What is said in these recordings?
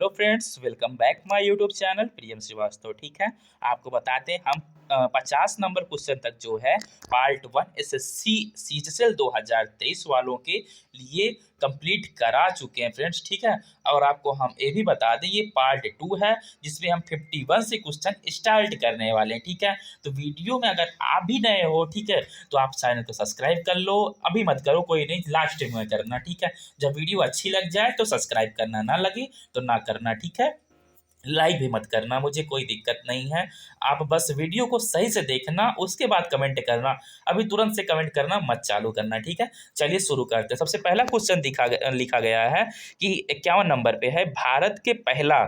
Hello friends, welcome back my YouTube channel Priyam Shrivastava. ठीक है, आपको बताते हैं हम 50 नंबर क्वेश्चन तक जो है पार्ट 1 एसएससी सीजीएल 2023 वालों के लिए कंप्लीट करा चुके हैं फ्रेंड्स। ठीक है, और आपको हम ये भी बता दें ये पार्ट 2 है जिसमें हम 51 से क्वेश्चन स्टार्ट करने वाले हैं। ठीक है, तो वीडियो में अगर आप भी नए हो, ठीक है, तो आप चैनल को सब्सक्राइब कर लो। अभी मत करो, कोई नहीं, लास्ट में करना। ठीक है, जब वीडियो अच्छी लग जाए तो सब्सक्राइब करना, ना लगे तो ना करना। ठीक है, लाइक भी मत करना, मुझे कोई दिक्कत नहीं है। आप बस वीडियो को सही से देखना, उसके बाद कमेंट करना। अभी तुरंत से कमेंट करना मत चालू करना। ठीक है, चलिए शुरू करते हैं। सबसे पहला क्वेश्चन लिखा गया है कि 51 नंबर पे है, भारत के पहला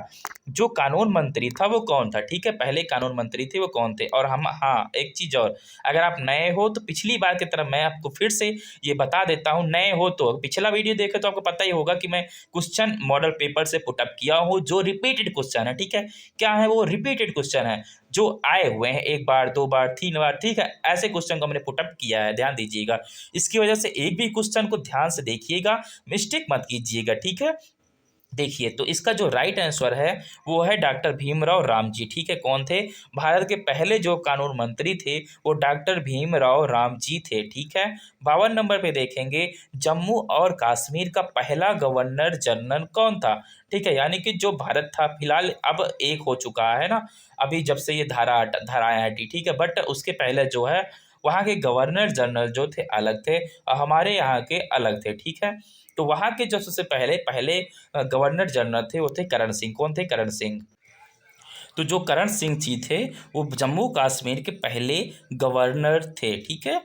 जो कानून मंत्री था वो कौन था। ठीक है, पहले कानून मंत्री थे वो कौन थे। और हम, हाँ, एक चीज़ और, अगर आप नए हो तो पिछली बार की तरह मैं आपको फिर से ये बता देता हूँ। नए हो तो पिछला वीडियो देखे तो आपको पता ही होगा कि मैं क्वेश्चन मॉडल पेपर से पुटअप किया हूँ जो रिपीटेड क्वेश्चन है। ठीक है, क्या है वो? रिपीटेड क्वेश्चन है जो आए हुए हैं 1 बार 2 बार 3 बार। ठीक है, ऐसे क्वेश्चन को हमने पुटअप किया है, ध्यान दीजिएगा। इसकी वजह से एक भी क्वेश्चन को ध्यान से देखिएगा, मिस्टेक मत कीजिएगा। ठीक है, देखिए, तो इसका जो राइट आंसर है वो है डॉक्टर भीमराव रामजी। ठीक है, कौन थे? भारत के पहले जो कानून मंत्री थे वो डॉक्टर भीमराव रामजी थे। ठीक है, 52 नंबर पे देखेंगे, जम्मू और कश्मीर का पहला गवर्नर जनरल कौन था। ठीक है, यानी कि जो भारत था, फिलहाल अब एक हो चुका है ना, अभी जब से ये धाराएं हटी। ठीक है, बट उसके पहले जो है वहाँ के गवर्नर जनरल जो थे अलग थे और हमारे यहाँ के अलग थे। ठीक है, तो वहाँ के जो सबसे पहले पहले गवर्नर जनरल थे वो थे करण सिंह। कौन थे? करण सिंह। तो जो करण सिंह जी थे वो जम्मू कश्मीर के पहले गवर्नर थे। ठीक है,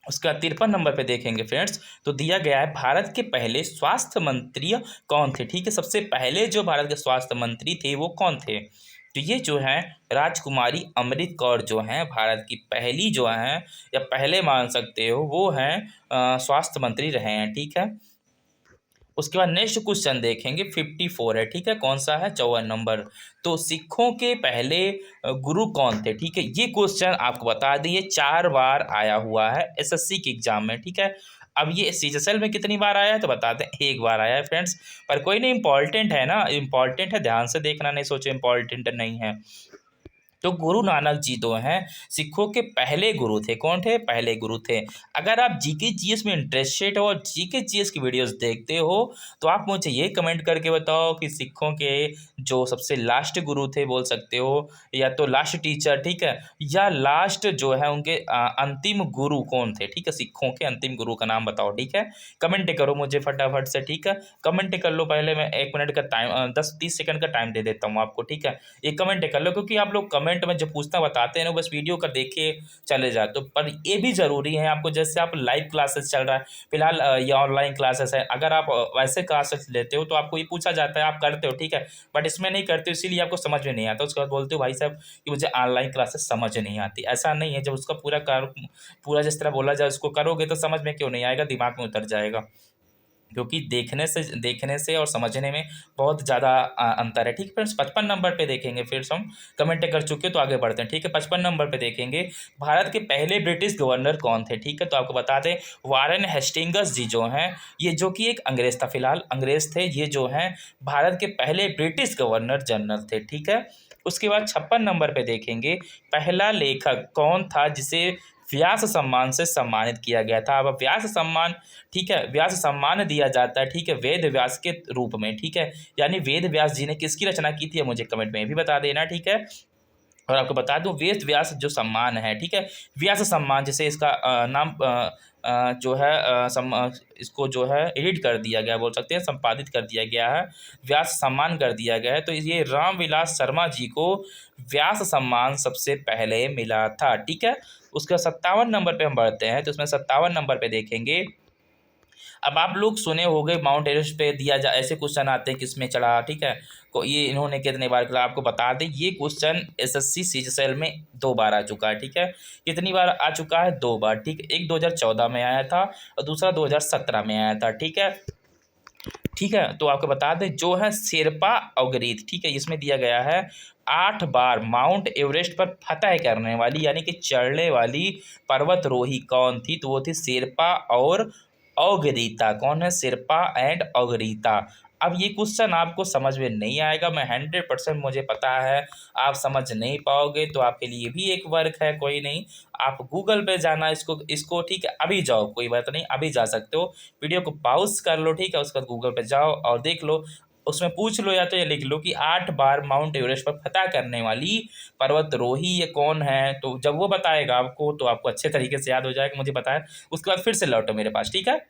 उसका 53 नंबर पे देखेंगे फ्रेंड्स, तो दिया गया है भारत के पहले स्वास्थ्य मंत्री कौन थे। ठीक है, सबसे पहले जो भारत के स्वास्थ्य मंत्री थे वो कौन थे? तो ये जो है राजकुमारी अमृत कौर जो हैं भारत की पहली जो हैं, या पहले मान सकते हो, वो हैं स्वास्थ्य मंत्री रहे हैं। ठीक है, उसके बाद नेक्स्ट क्वेश्चन देखेंगे 54 है। ठीक है, कौन सा है? 54 नंबर। तो सिखों के पहले गुरु कौन थे। ठीक है, ये क्वेश्चन आपको बता दिए 4 बार आया हुआ है एसएससी के एग्जाम में। ठीक है, अब ये सीजीएल में कितनी बार आया है तो बता दें, 1 बार आया है फ्रेंड्स। पर कोई नहीं, इंपॉर्टेंट है ना, इंपॉर्टेंट है, ध्यान से देखना, नहीं सोचो इंपॉर्टेंट नहीं है। तो गुरु नानक जी तो हैं सिखों के पहले गुरु थे। कौन थे? पहले गुरु थे। अगर आप जीके जीएस में इंटरेस्टेड हो और जीके जीएस की वीडियोस देखते हो तो आप मुझे ये कमेंट करके बताओ कि सिखों के जो सबसे लास्ट गुरु थे बोल सकते हो, या तो लास्ट टीचर, ठीक है, या लास्ट जो है उनके अंतिम गुरु कौन थे। ठीक है, सिखों के अंतिम गुरु का नाम बताओ। ठीक है, कमेंट करो मुझे फटाफट से। ठीक है, कमेंट कर लो। पहले मैं 1 मिनट का टाइम 10-30 सेकंड का टाइम दे देता हूँ आपको। ठीक है, ये कमेंट कर लो, क्योंकि आप लोग कमेंट में जो पूछना बताते हैं ना, बस वीडियो का देखे चले जाते हो। पर ये भी ज़रूरी है आपको, जैसे आप लाइव क्लासेस चल रहा है फिलहाल, ये ऑनलाइन क्लासेस है, अगर आप वैसे क्लासेस लेते हो तो आपको ये पूछा जाता है, आप करते हो। ठीक है, बट इसमें नहीं करते हो, इसीलिए आपको समझ में नहीं आता। उसके बाद बोलते हो भाई साहब कि मुझे ऑनलाइन क्लासेस समझ नहीं आती। ऐसा नहीं है, जब उसका पूरा जिस तरह बोला जाए उसको करोगे तो समझ में क्यों नहीं आएगा, दिमाग में उतर जाएगा। क्योंकि देखने से और समझने में बहुत ज़्यादा अंतर है। ठीक है फ्रेंड्स, 55 नंबर पे देखेंगे, फिर से हम कमेंट कर चुके हो तो आगे बढ़ते हैं। ठीक है, 55 नंबर पे देखेंगे, भारत के पहले ब्रिटिश गवर्नर कौन थे। ठीक है, तो आपको बता दें वारेन हेस्टिंग्स जी जो हैं, ये जो कि एक अंग्रेज था, फिलहाल अंग्रेज थे, ये जो हैं भारत के पहले ब्रिटिश गवर्नर जनरल थे। ठीक है, उसके बाद 56 नंबर पे देखेंगे, पहला लेखक कौन था जिसे व्यास सम्मान से सम्मानित किया गया था। अब व्यास सम्मान, ठीक है, व्यास सम्मान दिया जाता है, ठीक है, वेद व्यास के रूप में। ठीक है, यानी वेद व्यास जी ने किसकी रचना की थी मुझे कमेंट में भी बता देना। ठीक है, और आपको बता दूं वेद व्यास जो सम्मान है, ठीक है, व्यास सम्मान, जैसे इसका नाम जो है इसको जो है एडिट कर दिया गया, बोल सकते हैं संपादित कर दिया गया है, व्यास सम्मान कर दिया गया है। तो ये रामविलास शर्मा जी को व्यास सम्मान सबसे पहले मिला था। ठीक है, उसका 57 नंबर पे हम बढ़ते हैं, तो उसमें 57 नंबर पे देखेंगे, अब आप लोग सुने होंगे माउंट एवरेस्ट पे दिया जा, ऐसे क्वेश्चन आते हैं किसमें चढ़ा। ठीक है, को ये इन्होंने कितने बार किया, आपको बता दें ये क्वेश्चन एसएससी सीजीएल में 2 बार आ चुका है। ठीक है, कितनी बार आ चुका है? 2 बार। ठीक है, एक 2014 में आया था और दूसरा 2017 में आया था। ठीक है, ठीक है, तो आपको बता दें जो है शेरपा अवगरीत, ठीक है, इसमें दिया गया है 8 बार माउंट एवरेस्ट पर फतह करने वाली, यानी कि चढ़ने वाली पर्वतरोही कौन थी, तो वो थी शेरपा और अवगरीता। कौन है? शेरपा एंड अवगरीता। अब ये क्वेश्चन आपको समझ में नहीं आएगा, मैं 100% मुझे पता है आप समझ नहीं पाओगे, तो आपके लिए भी एक वर्क है, कोई नहीं, आप गूगल पे जाना इसको ठीक है, अभी जाओ, कोई बात नहीं, अभी जा सकते हो, वीडियो को पॉज कर लो, ठीक है, उसके बाद गूगल पे जाओ और देख लो, उसमें पूछ लो या तो ये लिख लो कि 8 बार माउंट एवरेस्ट पर फतह करने वाली पर्वतारोही ये कौन है। तो जब वो बताएगा आपको तो आपको अच्छे तरीके से याद हो जाएगा, मुझे पता है। उसके बाद फिर से लौटो मेरे पास, ठीक है,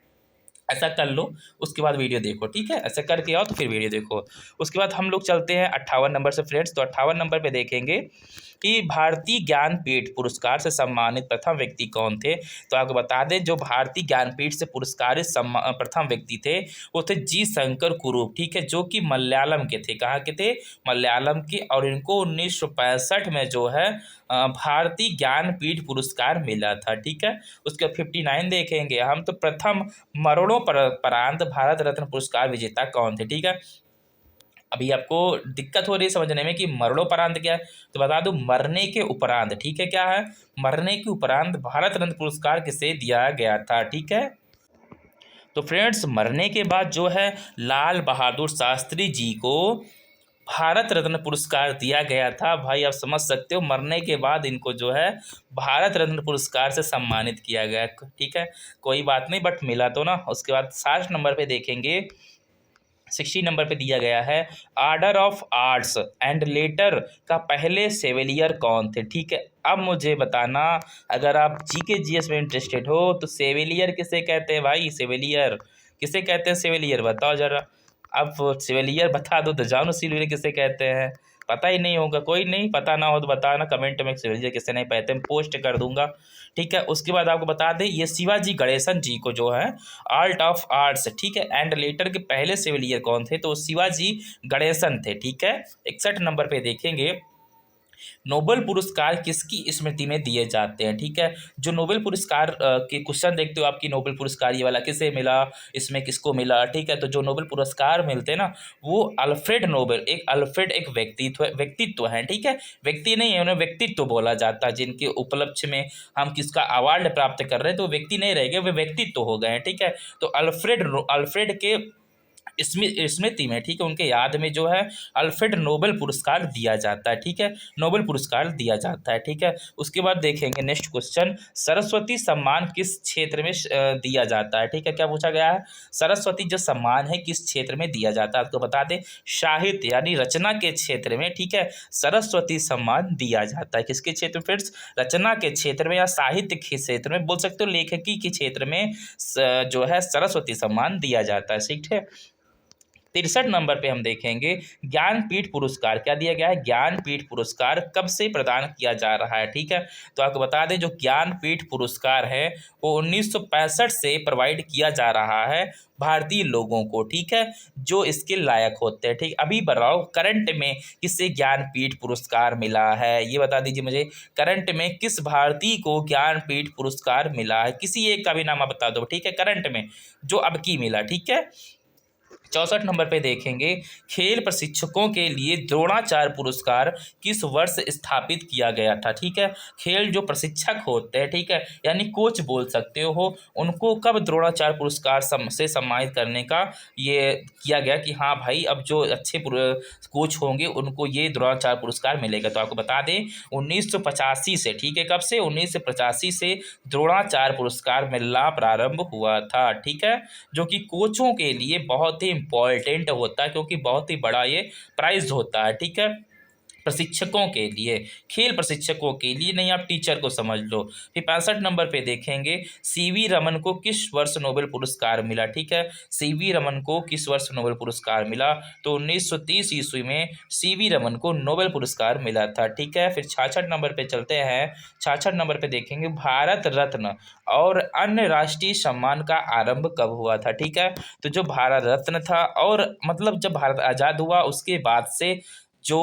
ऐसा कर लो, उसके बाद वीडियो देखो, ठीक है, ऐसा करके आओ तो फिर वीडियो देखो। उसके बाद हम लोग चलते हैं 58 नंबर से फ्रेंड्स। तो 58 नंबर पे देखेंगे कि भारतीय ज्ञानपीठ पुरस्कार से सम्मानित प्रथम व्यक्ति कौन थे। तो आपको बता दें, जो भारतीय ज्ञानपीठ से पुरस्कारित प्रथम व्यक्ति थे वो थे जी शंकर कुरूप, ठीक है, जो कि मलयालम के थे। कहाँ के थे? मलयालम के। और इनको 1965 में जो है भारतीय ज्ञानपीठ पुरस्कार मिला था, ठीक है। उसके बाद 59 देखेंगे हम, तो प्रथम मरणोपरांत भारत रत्न पुरस्कार विजेता कौन थे, ठीक है। अभी आपको दिक्कत हो रही है समझने में कि मरणोपरांत क्या है, तो बता दूं, मरने के उपरांत, ठीक है, क्या है, मरने के उपरांत भारत रत्न पुरस्कार किसे दिया गया था, ठीक है। तो फ्रेंड्स, मरने के बाद जो है लाल बहादुर शास्त्री जी को भारत रत्न पुरस्कार दिया गया था। भाई आप समझ सकते हो, मरने के बाद इनको जो है भारत रत्न पुरस्कार से सम्मानित किया गया, ठीक है, कोई बात नहीं, बट मिला तो ना। उसके बाद 60 नंबर पे देखेंगे, 60 नंबर पे दिया गया है, order of arts and later का पहले सेवेलियर कौन थे, ठीक है। अब मुझे बताना, अगर आप जीके जीएस में इंटरेस्टेड हो तो सेवेलियर किसे कहते हैं भाई, सेवेलियर किसे कहते हैं, सेवेलियर बताओ जरा। अब सेवेलियर बता दो तो जानो सिल्वियर किसे कहते हैं, पता ही नहीं होगा, कोई नहीं, पता ना हो तो बताना कमेंट में, सिल्वियर किसे नहीं कहते, मैं पोस्ट कर दूंगा, ठीक है। उसके बाद आपको बता दें, ये शिवाजी गणेशन जी को जो है आर्ट ऑफ आर्ट्स, ठीक है, एंड लेटर के पहले सिविलियर कौन थे, तो शिवाजी गणेशन थे, ठीक है। 61 नंबर पे देखेंगे, नोबेल पुरस्कार किसकी स्मृति में दिए जाते हैं, ठीक है। जो नोबेल पुरस्कार के क्वेश्चन देखते हो आपकी, नोबेल पुरस्कार ये वाला किसे मिला, इसमें किसको मिला, ठीक है। तो जो नोबेल पुरस्कार मिलते हैं ना, वो अल्फ्रेड नोबेल, अल्फ्रेड एक व्यक्तित्व है, ठीक है, व्यक्ति नहीं है, उन्हें व्यक्तित्व बोला जाता है, जिनके उपलक्ष्य में हम किसका अवार्ड प्राप्त कर रहे हैं, तो व्यक्ति नहीं रह गए, वे व्यक्तित्व हो गए, ठीक है। तो अल्फ्रेड के स्मृति में, ठीक है, उनके याद में जो है अल्फ्रेड नोबेल पुरस्कार दिया जाता है, ठीक है, नोबेल पुरस्कार दिया जाता है, ठीक है। उसके बाद देखेंगे नेक्स्ट क्वेश्चन, सरस्वती सम्मान किस क्षेत्र में दिया जाता है, ठीक है, क्या पूछा गया है, सरस्वती जो सम्मान है किस क्षेत्र में दिया जाता है, आपको बता दें साहित्य यानी रचना के क्षेत्र में, ठीक है, सरस्वती सम्मान दिया जाता है, किसके क्षेत्र में फ्रेंड्स, रचना के क्षेत्र में या साहित्य के क्षेत्र में, बोल सकते हो लेखकी के क्षेत्र में जो है सरस्वती सम्मान दिया जाता है, ठीक है। 63 नंबर पे हम देखेंगे, ज्ञानपीठ पुरस्कार क्या दिया गया है, ज्ञानपीठ पुरस्कार कब से प्रदान किया जा रहा है, ठीक है। तो आपको बता दें, जो ज्ञानपीठ पुरस्कार है वो 1965 से प्रोवाइड किया जा रहा है भारतीय लोगों को, ठीक है, जो इसके लायक होते हैं, ठीक। अभी बताओ करंट में किससे ज्ञानपीठ पुरस्कार मिला है, ये बता दीजिए मुझे, करंट में किस भारतीय को ज्ञानपीठ पुरस्कार मिला है, किसी एक का भी नाम आप बता दो, ठीक है, करंट में जो अब की मिला, ठीक है। 64 नंबर पे देखेंगे, खेल प्रशिक्षकों के लिए द्रोणाचार्य पुरस्कार किस वर्ष स्थापित किया गया था, ठीक है। खेल जो प्रशिक्षक होते हैं, ठीक है, यानी कोच बोल सकते हो, उनको कब द्रोणाचार्य पुरस्कार से सम्मानित करने का ये किया गया कि हाँ भाई, अब जो अच्छे कोच होंगे उनको ये द्रोणाचार्य पुरस्कार मिलेगा। तो आपको बता दें 1985 से, ठीक है, कब से, 1985 से द्रोणाचार्य पुरस्कार मिलना प्रारंभ हुआ था, ठीक है, जो कि कोचों के लिए बहुत ही इम्पॉर्टेंट होता है, क्योंकि बहुत ही बड़ा ये प्राइज होता है, ठीक है, प्रशिक्षकों के लिए, खेल प्रशिक्षकों के लिए नहीं, आप टीचर को समझ लो। फिर 65 नंबर पे देखेंगे, सीवी रमन को किस वर्ष नोबेल पुरस्कार मिला, ठीक है, सीवी रमन को किस वर्ष नोबेल पुरस्कार मिला, तो 1930 ईस्वी में सीवी रमन को नोबेल पुरस्कार मिला था, ठीक है। फिर 66 नंबर पे चलते हैं, 66 नंबर पे देखेंगे, भारत रत्न और अन्य राष्ट्रीय सम्मान का आरंभ कब हुआ था, ठीक है। तो जो भारत रत्न था, और मतलब जब भारत आज़ाद हुआ उसके बाद से जो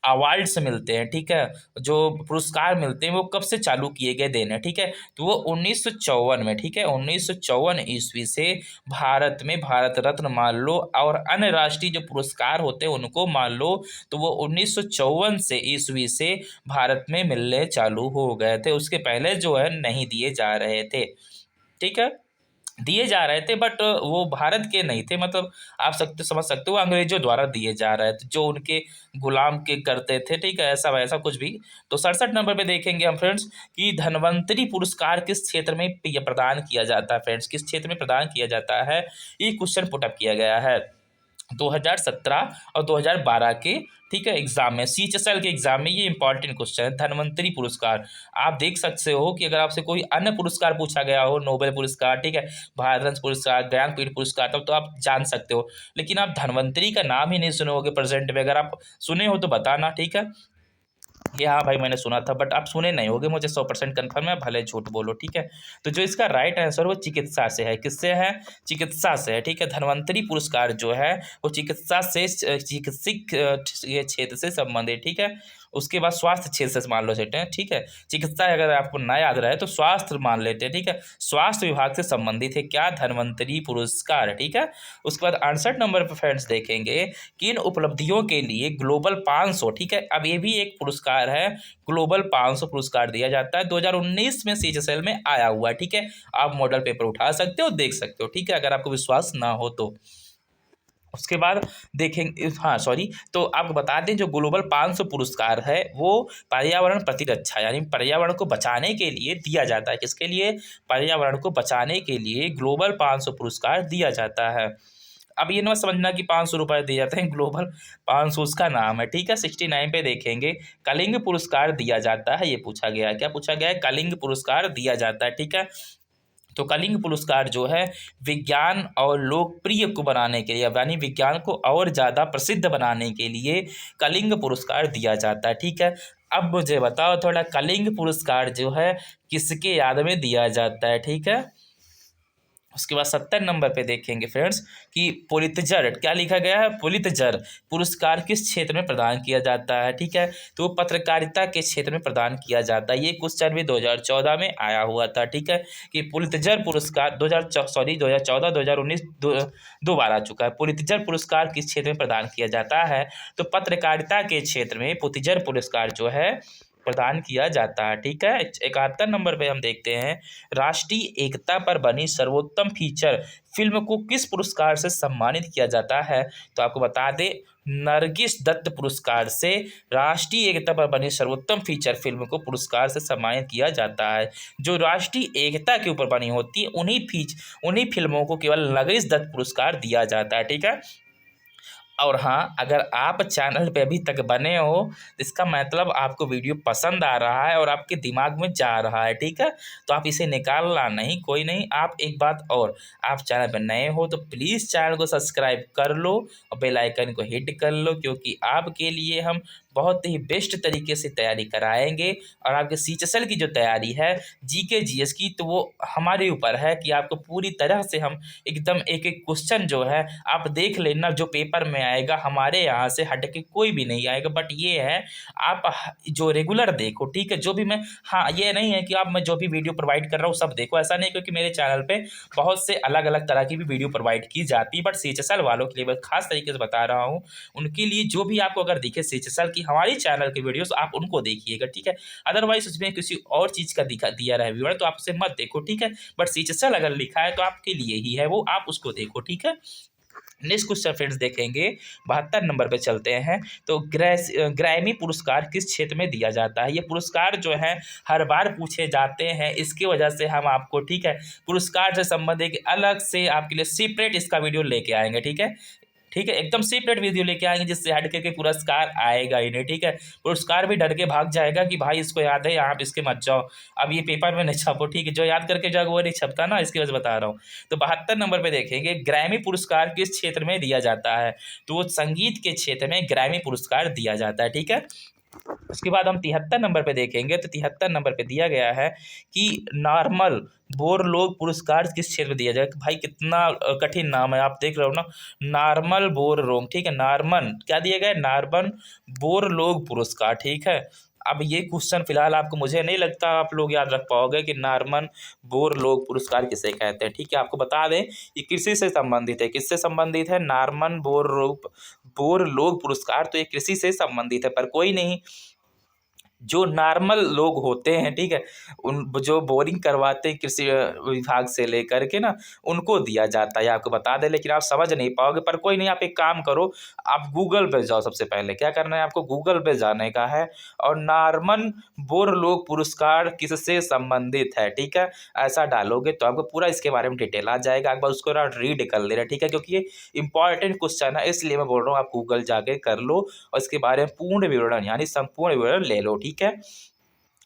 अवार्ड्स मिलते हैं, ठीक है, जो पुरस्कार मिलते हैं वो कब से चालू किए गए देने, ठीक है, तो वो 1954 में, ठीक है, 1954 ईस्वी से भारत में भारत रत्न मान लो और अन्य राष्ट्रीय जो पुरस्कार होते हैं उनको मान लो, तो वो 1954 से ईस्वी से भारत में मिलने चालू हो गए थे, उसके पहले जो है नहीं दिए जा रहे थे, ठीक है। दिए जा रहे थे, बट वो भारत के नहीं थे, मतलब आप समझ सकते हो अंग्रेजों द्वारा दिए जा रहे थे, जो उनके गुलाम के करते थे, ठीक है, ऐसा वैसा कुछ भी। तो 67 नंबर पे देखेंगे हम फ्रेंड्स कि धन्वंतरी पुरस्कार किस क्षेत्र में प्रदान किया जाता है फ्रेंड्स, किस क्षेत्र में प्रदान किया जाता है, ये क्वेश्चन पुटअप किया गया है 2017 और 2012 के, ठीक है, एग्जाम में, CHSL के एग्जाम में ये इंपॉर्टेंट क्वेश्चन है, धन्वंतरी पुरस्कार। आप देख सकते हो कि अगर आपसे कोई अन्य पुरस्कार पूछा गया हो, नोबेल पुरस्कार, ठीक है, भारत रत्न पुरस्कार, ज्ञानपीठ पुरस्कार, तब तो आप जान सकते हो, लेकिन आप धन्वंतरी का नाम ही नहीं सुने होगे प्रेजेंट में। अगर आप सुने हो तो बताना, ठीक है, कि हाँ भाई मैंने सुना था, बट आप सुने नहीं होगे, मुझे 100% कन्फर्म है, भले झूठ बोलो, ठीक है। तो जो इसका राइट आंसर वो चिकित्सा से है, किससे है, चिकित्सा से है, ठीक है। धन्वंतरी पुरस्कार जो है वो चिकित्सा से, चिकित्सिक ये क्षेत्र से संबंधित, ठीक है। उसके बाद स्वास्थ्य क्षेत्र से मान लो सेट है, ठीक है। चिकित्सा अगर आपको ना याद रहे तो स्वास्थ्य मान लेते हैं, ठीक है, स्वास्थ्य विभाग से संबंधित है क्या, धन्वंतरी पुरस्कार, ठीक है। उसके बाद 68 नंबर पर फ्रेंड्स देखेंगे किन उपलब्धियों के लिए ग्लोबल 500, ठीक है, अब ये भी एक पुरस्कार है, ग्लोबल 500 पुरस्कार दिया जाता है, 2019 में CHSL में आया हुआ है, ठीक है। आप मॉडल पेपर उठा सकते हो, देख सकते हो, ठीक है, अगर आपको विश्वास ना हो तो। उसके बाद देखेंगे, हाँ सॉरी, तो आपको बता दें जो ग्लोबल 500 पुरस्कार है वो पर्यावरण प्रतिरक्षा यानी पर्यावरण को बचाने के लिए दिया जाता है, किसके लिए, पर्यावरण को बचाने के लिए ग्लोबल 500 पुरस्कार दिया जाता है। अब ये ना समझना कि 500 रुपये दिए जाते हैं, ग्लोबल 500 उसका नाम है, ठीक है। 69 पे देखेंगे कलिंग पुरस्कार दिया जाता है, ये पूछा गया है, क्या पूछा गया है, कलिंग पुरस्कार दिया जाता है, ठीक है। तो कलिंग पुरस्कार जो है विज्ञान और लोकप्रिय को बनाने के लिए, यानी विज्ञान को और ज़्यादा प्रसिद्ध बनाने के लिए कलिंग पुरस्कार दिया जाता है, ठीक है। अब मुझे बताओ थोड़ा, कलिंग पुरस्कार जो है किसके याद में दिया जाता है, ठीक है। उसके बाद 70 नंबर पे देखेंगे फ्रेंड्स कि पुलित्जर, क्या लिखा गया है, पुलित्जर पुरस्कार किस क्षेत्र में प्रदान किया जाता है, ठीक है। तो पत्रकारिता के क्षेत्र में प्रदान किया जाता है, ये क्वेश्चन भी 2014 में आया हुआ था, ठीक है, कि पुलित्जर पुरस्कार 2014 2019 दो बार आ चुका है। पुलित्जर पुरस्कार किस क्षेत्र में प्रदान किया जाता है, तो पत्रकारिता के क्षेत्र में पुलित्जर पुरस्कार जो है प्रदान किया जाता है, ठीक है। 71 नंबर पे हम देखते हैं राष्ट्रीय एकता पर बनी सर्वोत्तम फीचर फिल्म को किस पुरस्कार से सम्मानित किया जाता है, तो आपको बता दें नरगिस दत्त पुरस्कार से राष्ट्रीय एकता पर बनी सर्वोत्तम फीचर फिल्म को पुरस्कार से सम्मानित किया जाता है। जो राष्ट्रीय एकता के ऊपर बनी होती है उन्हीं फिल्मों को केवल नरगिस दत्त पुरस्कार दिया जाता है, ठीक है। और हाँ, अगर आप चैनल पे अभी तक बने हो तो इसका मतलब आपको वीडियो पसंद आ रहा है और आपके दिमाग में जा रहा है, ठीक है। तो आप इसे निकालना नहीं, कोई नहीं। आप एक बात और, आप चैनल पर नए हो तो प्लीज़ चैनल को सब्सक्राइब कर लो और बेल आइकन को हिट कर लो, क्योंकि आपके लिए हम बहुत ही बेस्ट तरीके से तैयारी कराएंगे। और आपके CHSL की जो तैयारी है GK GS की, तो वो हमारे ऊपर है कि आपको पूरी तरह से हम एकदम एक एक क्वेश्चन जो है आप देख लेना, जो पेपर में आएगा हमारे यहाँ से हट के कोई भी नहीं आएगा। बट ये है आप जो रेगुलर देखो, ठीक है, जो भी मैं, हाँ ये नहीं है कि आप मैं जो भी वीडियो प्रोवाइड कर रहा हूँ सब देखो, ऐसा नहीं, क्योंकि मेरे चैनल पे बहुत से अलग अलग तरह की भी वीडियो प्रोवाइड की जाती है, बट CHSL वालों के लिए मैं खास तरीके से बता रहा हूँ। उनके लिए जो भी आपको अगर दिखे CHSL की हमारी चैनल के वीडियोस, आप उनको देखिएगा, ठीक है। अदरवाइज उसमें किसी और चीज़ का दिया रहा है व्यूअर, तो आप उसे मत देखो, ठीक है। बट CHSL अगर लिखा है तो आपके लिए ही है वो, आप उसको देखो, ठीक है। नेक्स्ट क्वेश्चन फ्रेंड्स देखेंगे 72 नंबर पे चलते हैं। तो ग्रैमी पुरस्कार किस क्षेत्र में दिया जाता है, ये पुरस्कार जो है हर बार पूछे जाते हैं, इसकी वजह से हम आपको, ठीक है, पुरस्कार से संबंधित अलग से आपके लिए सेपरेट इसका वीडियो लेके आएंगे, ठीक है, ठीक है, एकदम सेपरेट वीडियो लेके आएंगे जिससे हट के पुरस्कार आएगा ही नहीं, ठीक है। पुरस्कार भी डर के भाग जाएगा कि भाई इसको याद है, आप इसके मत जाओ, अब ये पेपर में नहीं छापो, ठीक है, जो याद करके जाओगे वो नहीं छपता ना, इसकी वजह बता रहा हूँ। तो 72 नंबर पे देखेंगे ग्रैमी पुरस्कार किस क्षेत्र में दिया जाता है, तो वो संगीत के क्षेत्र में ग्रैमी पुरस्कार दिया जाता है, ठीक है। उसके बाद हम 73 नंबर पे देखेंगे, तो 73 नंबर पे दिया गया है कि नॉर्मल बोरलोग पुरस्कार किस क्षेत्र में दिया जाए। भाई कितना कठिन नाम है, आप देख रहे हो ना, नॉर्मन बोरलोग, ठीक है, नॉर्मन क्या दिया गया है, नॉर्मन बोरलोग पुरस्कार, ठीक है। अब ये क्वेश्चन फिलहाल आपको, मुझे नहीं लगता आप लोग याद रख पाओगे कि नॉर्मन बोरलोग पुरस्कार किसे कहते हैं, ठीक है। आपको बता दें ये कृषि से संबंधित है, किससे संबंधित है, नॉर्मन बोरलोग पुरस्कार, तो ये कृषि से संबंधित है, पर कोई नहीं, जो नॉर्मल लोग होते हैं, ठीक है, उन जो बोरिंग करवाते हैं कृषि विभाग से लेकर के ना, उनको दिया जाता है, आपको बता दें, लेकिन आप समझ नहीं पाओगे। पर कोई नहीं, आप एक काम करो, आप गूगल पे जाओ। सबसे पहले क्या करना है, आपको गूगल पे जाने का है और नॉर्मन बोरलोग पुरस्कार किससे संबंधित है, ठीक है, ऐसा डालोगे तो आपको पूरा इसके बारे में डिटेल आ जाएगा। एक बार उसको ना रीड कर लेना, ठीक है, क्योंकि ये इंपॉर्टेंट क्वेश्चन है, इसलिए मैं बोल रहा हूँ आप गूगल जाके कर लो और इसके बारे में पूर्ण विवरण यानी संपूर्ण विवरण ले लो, ठीक है।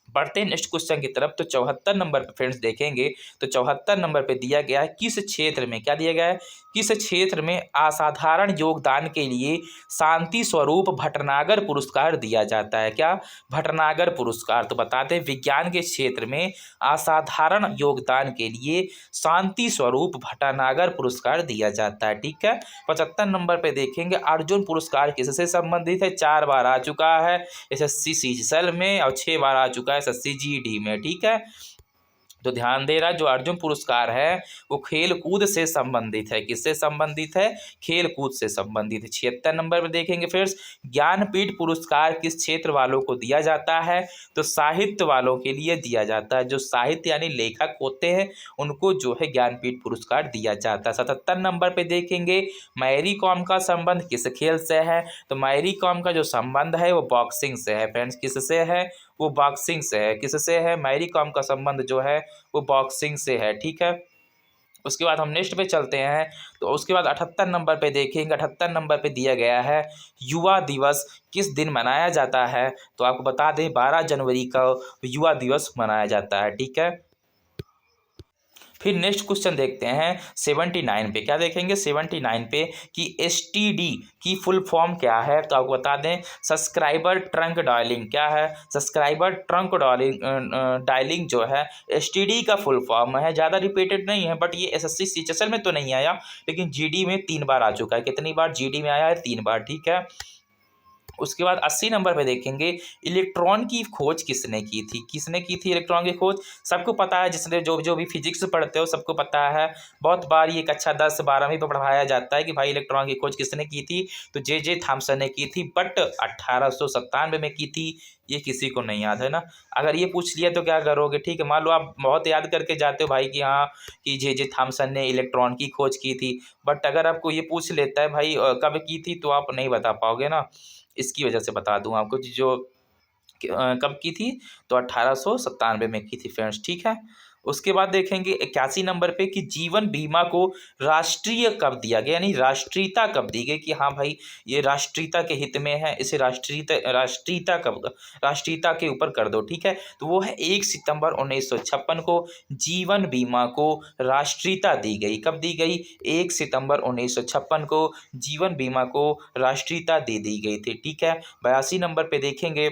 बढ़ते हैं नेक्स्ट क्वेश्चन की तरफ। तो 74 नंबर पे फ्रेंड्स देखेंगे, तो 74 नंबर पे दिया गया है किस क्षेत्र में, क्या दिया गया है, किस क्षेत्र में असाधारण योगदान के लिए शांति स्वरूप भटनागर पुरस्कार दिया जाता है। क्या, भटनागर पुरस्कार। तो बताते हैं विज्ञान के क्षेत्र में असाधारण योगदान के लिए शांति स्वरूप भटनागर पुरस्कार दिया जाता है, ठीक है। 75 नंबर पे देखेंगे अर्जुन पुरस्कार किससे संबंधित है, 4 बार आ चुका है एसएससी सीजीएल में और 6 बार आ चुका है एसएससी जीडी में, ठीक है। तो ध्यान दे रहा, जो अर्जुन पुरस्कार है वो खेल कूद से संबंधित है, किससे संबंधित है, खेल कूद से संबंधित है। 76 नंबर पर देखेंगे फ्रेंड्स ज्ञानपीठ पुरस्कार किस क्षेत्र वालों को दिया जाता है, तो साहित्य वालों के लिए दिया जाता है, जो साहित्य यानी लेखक होते हैं उनको जो है ज्ञानपीठ पुरस्कार दिया जाता है। 77 नंबर पे देखेंगे मैरी कॉम का संबंध किस खेल से है, तो मैरी कॉम का जो संबंध है वो बॉक्सिंग से है फ्रेंड्स, किससे है, वो बॉक्सिंग से है, किससे है, मैरी कॉम का संबंध जो है वो बॉक्सिंग से है, ठीक है। उसके बाद हम नेक्स्ट पे चलते हैं, तो उसके बाद 78 नंबर पे देखेंगे। 78 नंबर पे दिया गया है युवा दिवस किस दिन मनाया जाता है, तो आपको बता दें 12 जनवरी का युवा दिवस मनाया जाता है, ठीक है। फिर नेक्स्ट क्वेश्चन देखते हैं 79 पे, क्या देखेंगे 79 पे कि एसटीडी की फुल फॉर्म क्या है, तो आपको बता दें सब्सक्राइबर ट्रंक डायलिंग। क्या है, सब्सक्राइबर ट्रंक डायलिंग जो है एसटीडी का फुल फॉर्म है। ज़्यादा रिपीटेड नहीं है, बट ये एसएससी सीएचएसएल में तो नहीं आया, लेकिन जीडी में 3 बार आ चुका है। कितनी बार जीडी में आया है, 3 बार, ठीक है। उसके बाद 80 नंबर पे देखेंगे इलेक्ट्रॉन की खोज किसने की थी, किसने की थी इलेक्ट्रॉन की खोज, सबको पता है, जिसने जो जो भी फिजिक्स पढ़ते हो सबको पता है, बहुत बार ये कक्षा 10 12वीं पे पढ़ाया जाता है कि भाई इलेक्ट्रॉन की खोज किसने की थी, तो जे थॉमसन ने की थी, बट 1897 में की थी। ये किसी को नहीं याद है ना, अगर ये पूछ लिया तो क्या करोगे, ठीक है, मान लो आप बहुत याद करके जाते हो भाई कि हाँ कि जे थॉमसन ने इलेक्ट्रॉन की खोज की थी, बट अगर आपको ये पूछ लेता है भाई कब की थी, तो आप नहीं बता पाओगे ना। इसकी वजह से बता दूं आपको जो कब की थी, तो 1897 में की थी फ्रेंड्स, ठीक है। उसके बाद देखेंगे 81 नंबर पे कि जीवन बीमा को राष्ट्रीय कब दिया गया, यानी राष्ट्रीयता कब दी गई, कि हाँ भाई ये राष्ट्रीयता के हित में है, इसे राष्ट्रीयता कब, राष्ट्रीयता के ऊपर कर दो, ठीक है। तो वो है 1 सितंबर 1956 को जीवन बीमा को राष्ट्रीयता दी गई। कब दी गई, 1 सितंबर 1956 को जीवन बीमा को राष्ट्रीयता दे दी गई थी, ठीक है। 82 नंबर पे देखेंगे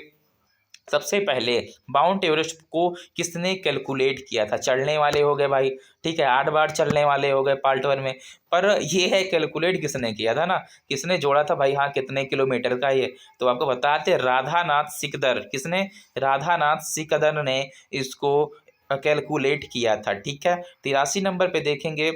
सबसे पहले माउंट एवरेस्ट को किसने कैलकुलेट किया था, चढ़ने वाले हो गए भाई, ठीक है, 8 बार चढ़ने वाले हो गए पार्ट 1 में, पर ये है कैलकुलेट किसने किया था ना, किसने जोड़ा था भाई, हाँ कितने किलोमीटर का ये, तो आपको बताते राधानाथ सिकदर, किसने, राधानाथ सिकदर ने इसको कैलकुलेट किया था, ठीक है। 83 नंबर पे देखेंगे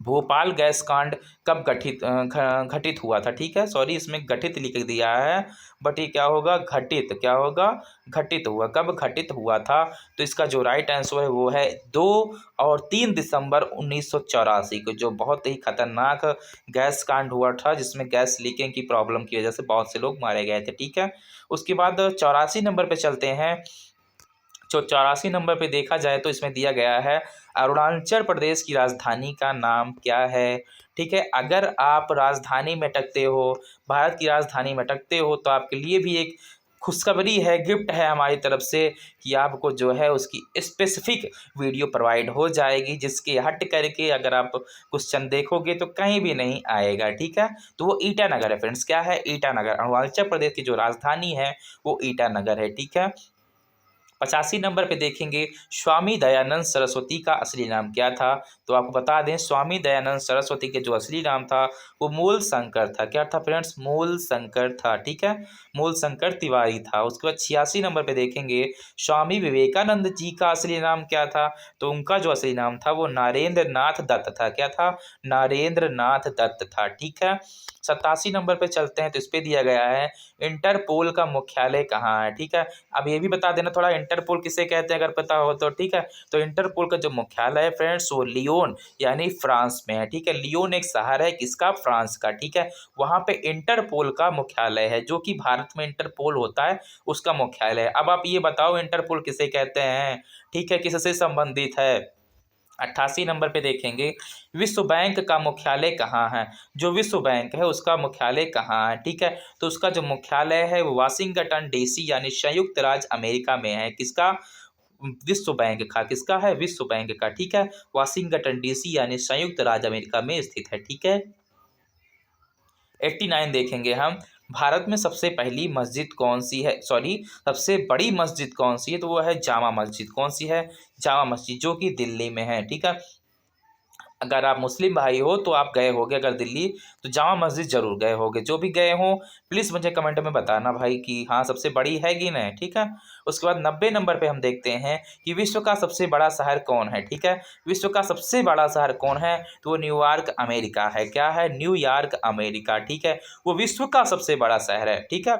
भोपाल गैस कांड कब घटित हुआ था, ठीक है, सॉरी इसमें गठित लिख दिया है, बट ये क्या होगा, घटित, क्या होगा, घटित हुआ, कब घटित हुआ था, तो इसका जो राइट आंसर है वो है 2 और 3 दिसंबर 1984 को, जो बहुत ही खतरनाक गैस कांड हुआ था, जिसमें गैस लीकिंग की प्रॉब्लम की वजह से बहुत से लोग मारे गए थे, ठीक है। उसके बाद 84 नंबर पे चलते हैं। जो 84 नंबर पे देखा जाए तो इसमें दिया गया है अरुणाचल प्रदेश की राजधानी का नाम क्या है, ठीक है। अगर आप राजधानी में अटकते हो, भारत की राजधानी में अटकते हो, तो आपके लिए भी एक खुशखबरी है, गिफ्ट है हमारी तरफ से कि आपको जो है उसकी स्पेसिफिक वीडियो प्रोवाइड हो जाएगी, जिसके हट करके अगर आप क्वेश्चन देखोगे तो कहीं भी नहीं आएगा, ठीक है। तो वो ईटानगर है फ्रेंड्स, क्या है, ईटानगर, अरुणाचल प्रदेश की जो राजधानी है वो ईटानगर है, ठीक है। 85 नंबर पे देखेंगे स्वामी दयानंद सरस्वती का असली नाम क्या था, तो आपको बता दें स्वामी दयानंद सरस्वती के जो असली नाम था वो मूल शंकर था, क्या था फ्रेंड्स, मूल शंकर था, ठीक है, मूल शंकर तिवारी था। उसके बाद 86 नंबर पे देखेंगे स्वामी विवेकानंद जी का असली नाम क्या था, तो उनका जो असली नाम था वो नरेंद्र नाथ दत्त था, क्या था, नरेंद्र नाथ दत्त था, ठीक है। 87 नंबर पे चलते हैं तो इस पे दिया गया है इंटरपोल का मुख्यालय कहाँ है, ठीक है। अब ये भी बता देना थोड़ा, इंटरपोल किसे कहते हैं अगर पता हो तो, ठीक है। तो इंटरपोल का जो मुख्यालय है फ्रेंड्स वो लियोन यानी फ्रांस में है, ठीक है। लियोन एक शहर है किसका, फ्रांस का, ठीक है। वहाँ पे इंटरपोल का मुख्यालय है, जो कि भारत में इंटरपोल होता है उसका मुख्यालय है। अब आप ये बताओ इंटरपोल किसे कहते हैं, ठीक है, किससे संबंधित है। 88 नंबर पे देखेंगे विश्व बैंक का मुख्यालय कहाँ है, जो विश्व बैंक है उसका मुख्यालय कहाँ है, ठीक है। तो उसका जो मुख्यालय है वो वाशिंगटन डीसी यानी संयुक्त राज्य अमेरिका में है, किसका, विश्व बैंक का, किसका है, विश्व बैंक का, ठीक है। वाशिंगटन डीसी यानी संयुक्त राज्य अमेरिका में स्थित है, ठीक है। 89 देखेंगे हम, भारत में सबसे पहली मस्जिद कौन सी है, सॉरी सबसे बड़ी मस्जिद कौन सी है, तो वो है जामा मस्जिद, कौन सी है, जामा मस्जिद, जो कि दिल्ली में है, ठीक है। अगर आप मुस्लिम भाई हो तो आप गए होगे अगर दिल्ली, तो जामा मस्जिद जरूर गए होगे। जो भी गए हो प्लीज़ मुझे कमेंट में बताना भाई कि हाँ सबसे बड़ी है कि नहीं, ठीक है। उसके बाद 90 नंबर पे हम देखते हैं कि विश्व का सबसे बड़ा शहर कौन है, ठीक है। विश्व का सबसे बड़ा शहर कौन है, तो वो न्यूयॉर्क अमेरिका है, क्या है, न्यूयॉर्क अमेरिका, ठीक है। वो विश्व का सबसे बड़ा शहर है, ठीक है।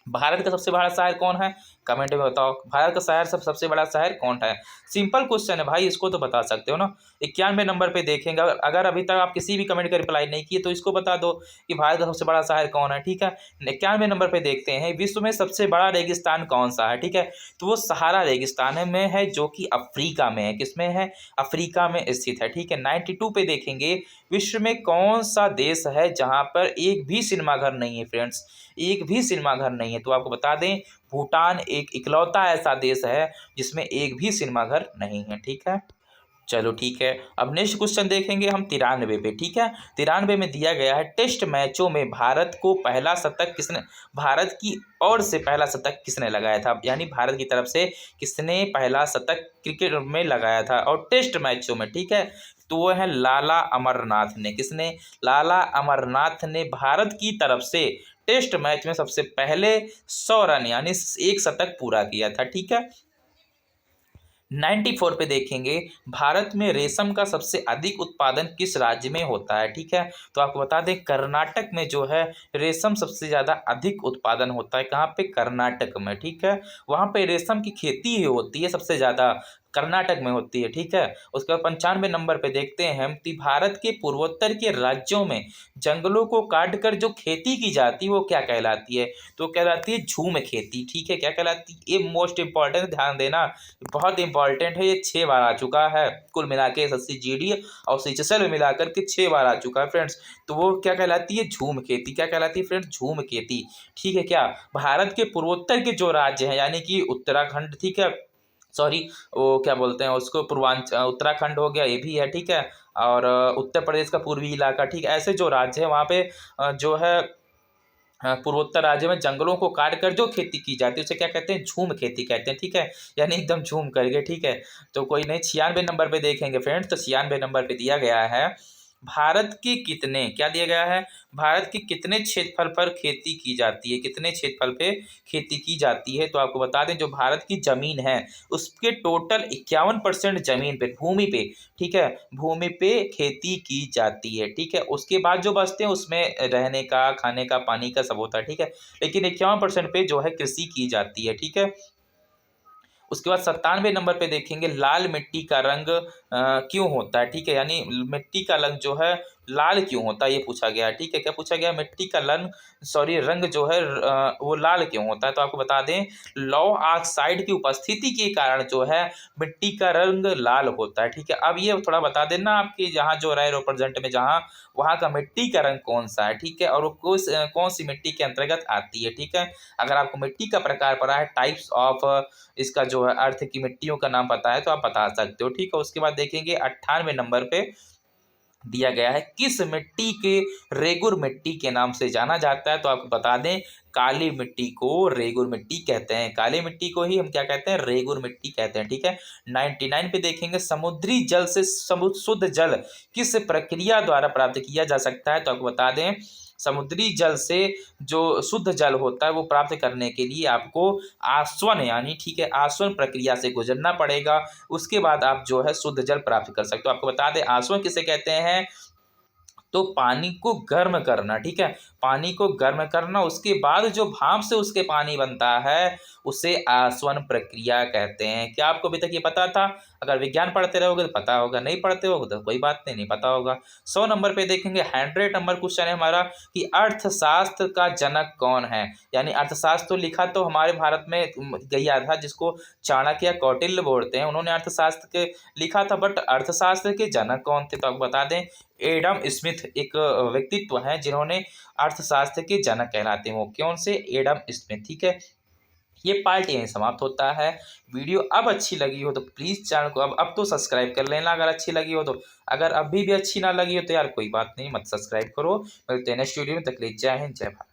भारत का सबसे बड़ा शहर कौन है, कमेंट में बताओ, भारत का शहर सबसे बड़ा शहर कौन है। सिंपल क्वेश्चन है भाई, इसको तो बता सकते हो ना। 91 नंबर पे देखेंगे, अगर अभी तक आप किसी भी कमेंट का रिप्लाई नहीं किए तो इसको बता दो कि भारत का सबसे बड़ा शहर कौन है, ठीक है। 91 नंबर पे देखते हैं विश्व में सबसे बड़ा रेगिस्तान कौन सा है, ठीक है। तो वो सहारा रेगिस्तान में है, जो कि अफ्रीका में है, किसमें है, अफ्रीका में स्थित है, ठीक है। 92 पे देखेंगे विश्व में कौन सा देश है जहाँ पर एक भी सिनेमाघर नहीं है फ्रेंड्स, एक भी सिनेमाघर नहीं है। तो आपको बता दें भूटान एक इकलौता ऐसा देश है जिसमें एक भी सिनेमाघर नहीं है, ठीक है। चलो ठीक है, अब नेक्स्ट क्वेश्चन देखेंगे हम 93 पे, ठीक है। 93 में दिया गया है टेस्ट मैचों में भारत को पहला शतक किसने, भारत की ओर से पहला शतक किसने लगाया था, यानी भारत की तरफ से किसने पहला शतक क्रिकेट में लगाया था और टेस्ट मैचों में, ठीक है। तो वो है लाला अमरनाथ ने, किसने, लाला अमरनाथ ने भारत की तरफ से टेस्ट मैच में सबसे पहले 100 रन यानी एक शतक पूरा किया था, ठीक है। 94 पे देखेंगे भारत में रेशम का सबसे अधिक उत्पादन किस राज्य में होता है, ठीक है। तो आपको बता दें कर्नाटक में जो है रेशम सबसे ज़्यादा अधिक उत्पादन होता है, कहाँ पे, कर्नाटक में, ठीक है। वहाँ पे रेशम की खेती ही होती है सबसे ज़्यादा, कर्नाटक में होती है, ठीक है। उसके बाद 95 नंबर पे देखते हैं हम कि भारत के पूर्वोत्तर के राज्यों में जंगलों को काटकर जो खेती की जाती है वो क्या कहलाती है, तो कहलाती है झूम खेती, ठीक है। क्या कहलाती है, ये मोस्ट इंपॉर्टेंट, ध्यान देना बहुत इंपॉर्टेंट है, ये 6 बार आ चुका है कुल मिला के, एसएससी जीडी और सीएचएसएल में मिलाकर के 6 बार आ चुका है फ्रेंड्स। तो वो क्या कहलाती है, झूम खेती, क्या कहलाती है फ्रेंड्स, झूम खेती, ठीक है। क्या भारत के पूर्वोत्तर के जो राज्य हैं यानी कि उत्तराखंड, ठीक है, सॉरी वो क्या बोलते हैं उसको, उत्तराखंड हो गया, ये भी है, ठीक है। और उत्तर प्रदेश का पूर्वी इलाका, ठीक है। ऐसे जो राज्य है वहाँ पे जो है पूर्वोत्तर राज्य में जंगलों को काट कर जो खेती की जाती है उसे क्या कहते हैं, झूम खेती कहते हैं, ठीक है। यानी एकदम झूम करके, ठीक है। तो कोई नहीं, 96 नंबर पे देखेंगे फ्रेंड्स, तो 96 नंबर पे दिया गया है भारत के कितने, क्या दिया गया है, भारत के कितने क्षेत्रफल पर खेती की जाती है, कितने क्षेत्रफल पे खेती की जाती है। तो आपको बता दें जो भारत की ज़मीन है उसके टोटल 51% ज़मीन पे, भूमि पे, ठीक है, भूमि पे खेती की जाती है, ठीक है। उसके बाद जो बचते हैं उसमें रहने का, खाने का, पानी का सब होता है, ठीक है। लेकिन 51% पे जो है कृषि की जाती है, ठीक है। उसके बाद 97 नंबर पे देखेंगे लाल मिट्टी का रंग क्यों होता है, ठीक है। यानी मिट्टी का रंग जो है लाल क्यों होता है ये पूछा गया है, ठीक है। क्या पूछा गया, मिट्टी का रंग जो है वो लाल क्यों होता है। तो आपको बता दें लौह ऑक्साइड की उपस्थिति के कारण जो है मिट्टी का रंग लाल होता है, ठीक है। अब ये थोड़ा बता देना आपकी जहाँ जो रहे रिप्रेजेंट में जहाँ वहाँ का मिट्टी का रंग कौन सा है, ठीक है, और वो कौन सी मिट्टी के अंतर्गत आती है, ठीक है। अगर आपको मिट्टी का प्रकार पता है, टाइप्स ऑफ इसका जो है अर्थ की मिट्टियों का नाम पता है तो आप बता सकते हो, ठीक है। उसके बाद देखेंगे 98 नंबर पे दिया गया है किस मिट्टी के रेगुर मिट्टी के नाम से जाना जाता है। तो आपको बता दें काली मिट्टी को रेगुर मिट्टी कहते हैं, काली मिट्टी को ही हम क्या कहते हैं, रेगुर मिट्टी कहते हैं, ठीक है। 99 पे देखेंगे समुद्री जल से शुद्ध जल किस प्रक्रिया द्वारा प्राप्त किया जा सकता है। तो आपको बता दें समुद्री जल से जो शुद्ध जल होता है वो प्राप्त करने के लिए आपको आसवन यानी, ठीक है, आसवन प्रक्रिया से गुजरना पड़ेगा, उसके बाद आप जो है शुद्ध जल प्राप्त कर सकते हो। आपको बता दें आसवन किसे कहते हैं, तो पानी को गर्म करना, ठीक है, पानी को गर्म करना, उसके बाद जो भाप से उसके पानी बनता है उसे आसवन प्रक्रिया कहते हैं। क्या आपको अभी तक ये पता था? अगर विज्ञान पढ़ते रहोगे तो पता होगा, नहीं पढ़ते होगे तो कोई बात नहीं, नहीं पता होगा। 100 नंबर पे देखेंगे, 100 नंबर क्वेश्चन है हमारा कि अर्थशास्त्र का जनक कौन है। यानी अर्थशास्त्र तो लिखा तो हमारे भारत में गया था, जिसको चाणक्य या कौटिल्य बोलते हैं, उन्होंने अर्थशास्त्र के लिखा था, बट अर्थशास्त्र के जनक कौन थे तो आपको बता दें, एडम स्मिथ एक व्यक्तित्व हैं जिन्होंने अर्थशास्त्र के जनक कहलाते हैं। वो कौन से? एडम स्मिथ, ठीक है। ये पार्ट यहीं समाप्त होता है। वीडियो अब अच्छी लगी हो तो प्लीज़ चैनल को अब तो सब्सक्राइब कर लेना अगर अच्छी लगी हो तो। अगर अभी भी अच्छी ना लगी हो तो यार कोई बात नहीं, मत सब्सक्राइब करो। मिलते हैं नेक्स्ट वीडियो में, तक के लिए जय हिंद, जय भारत।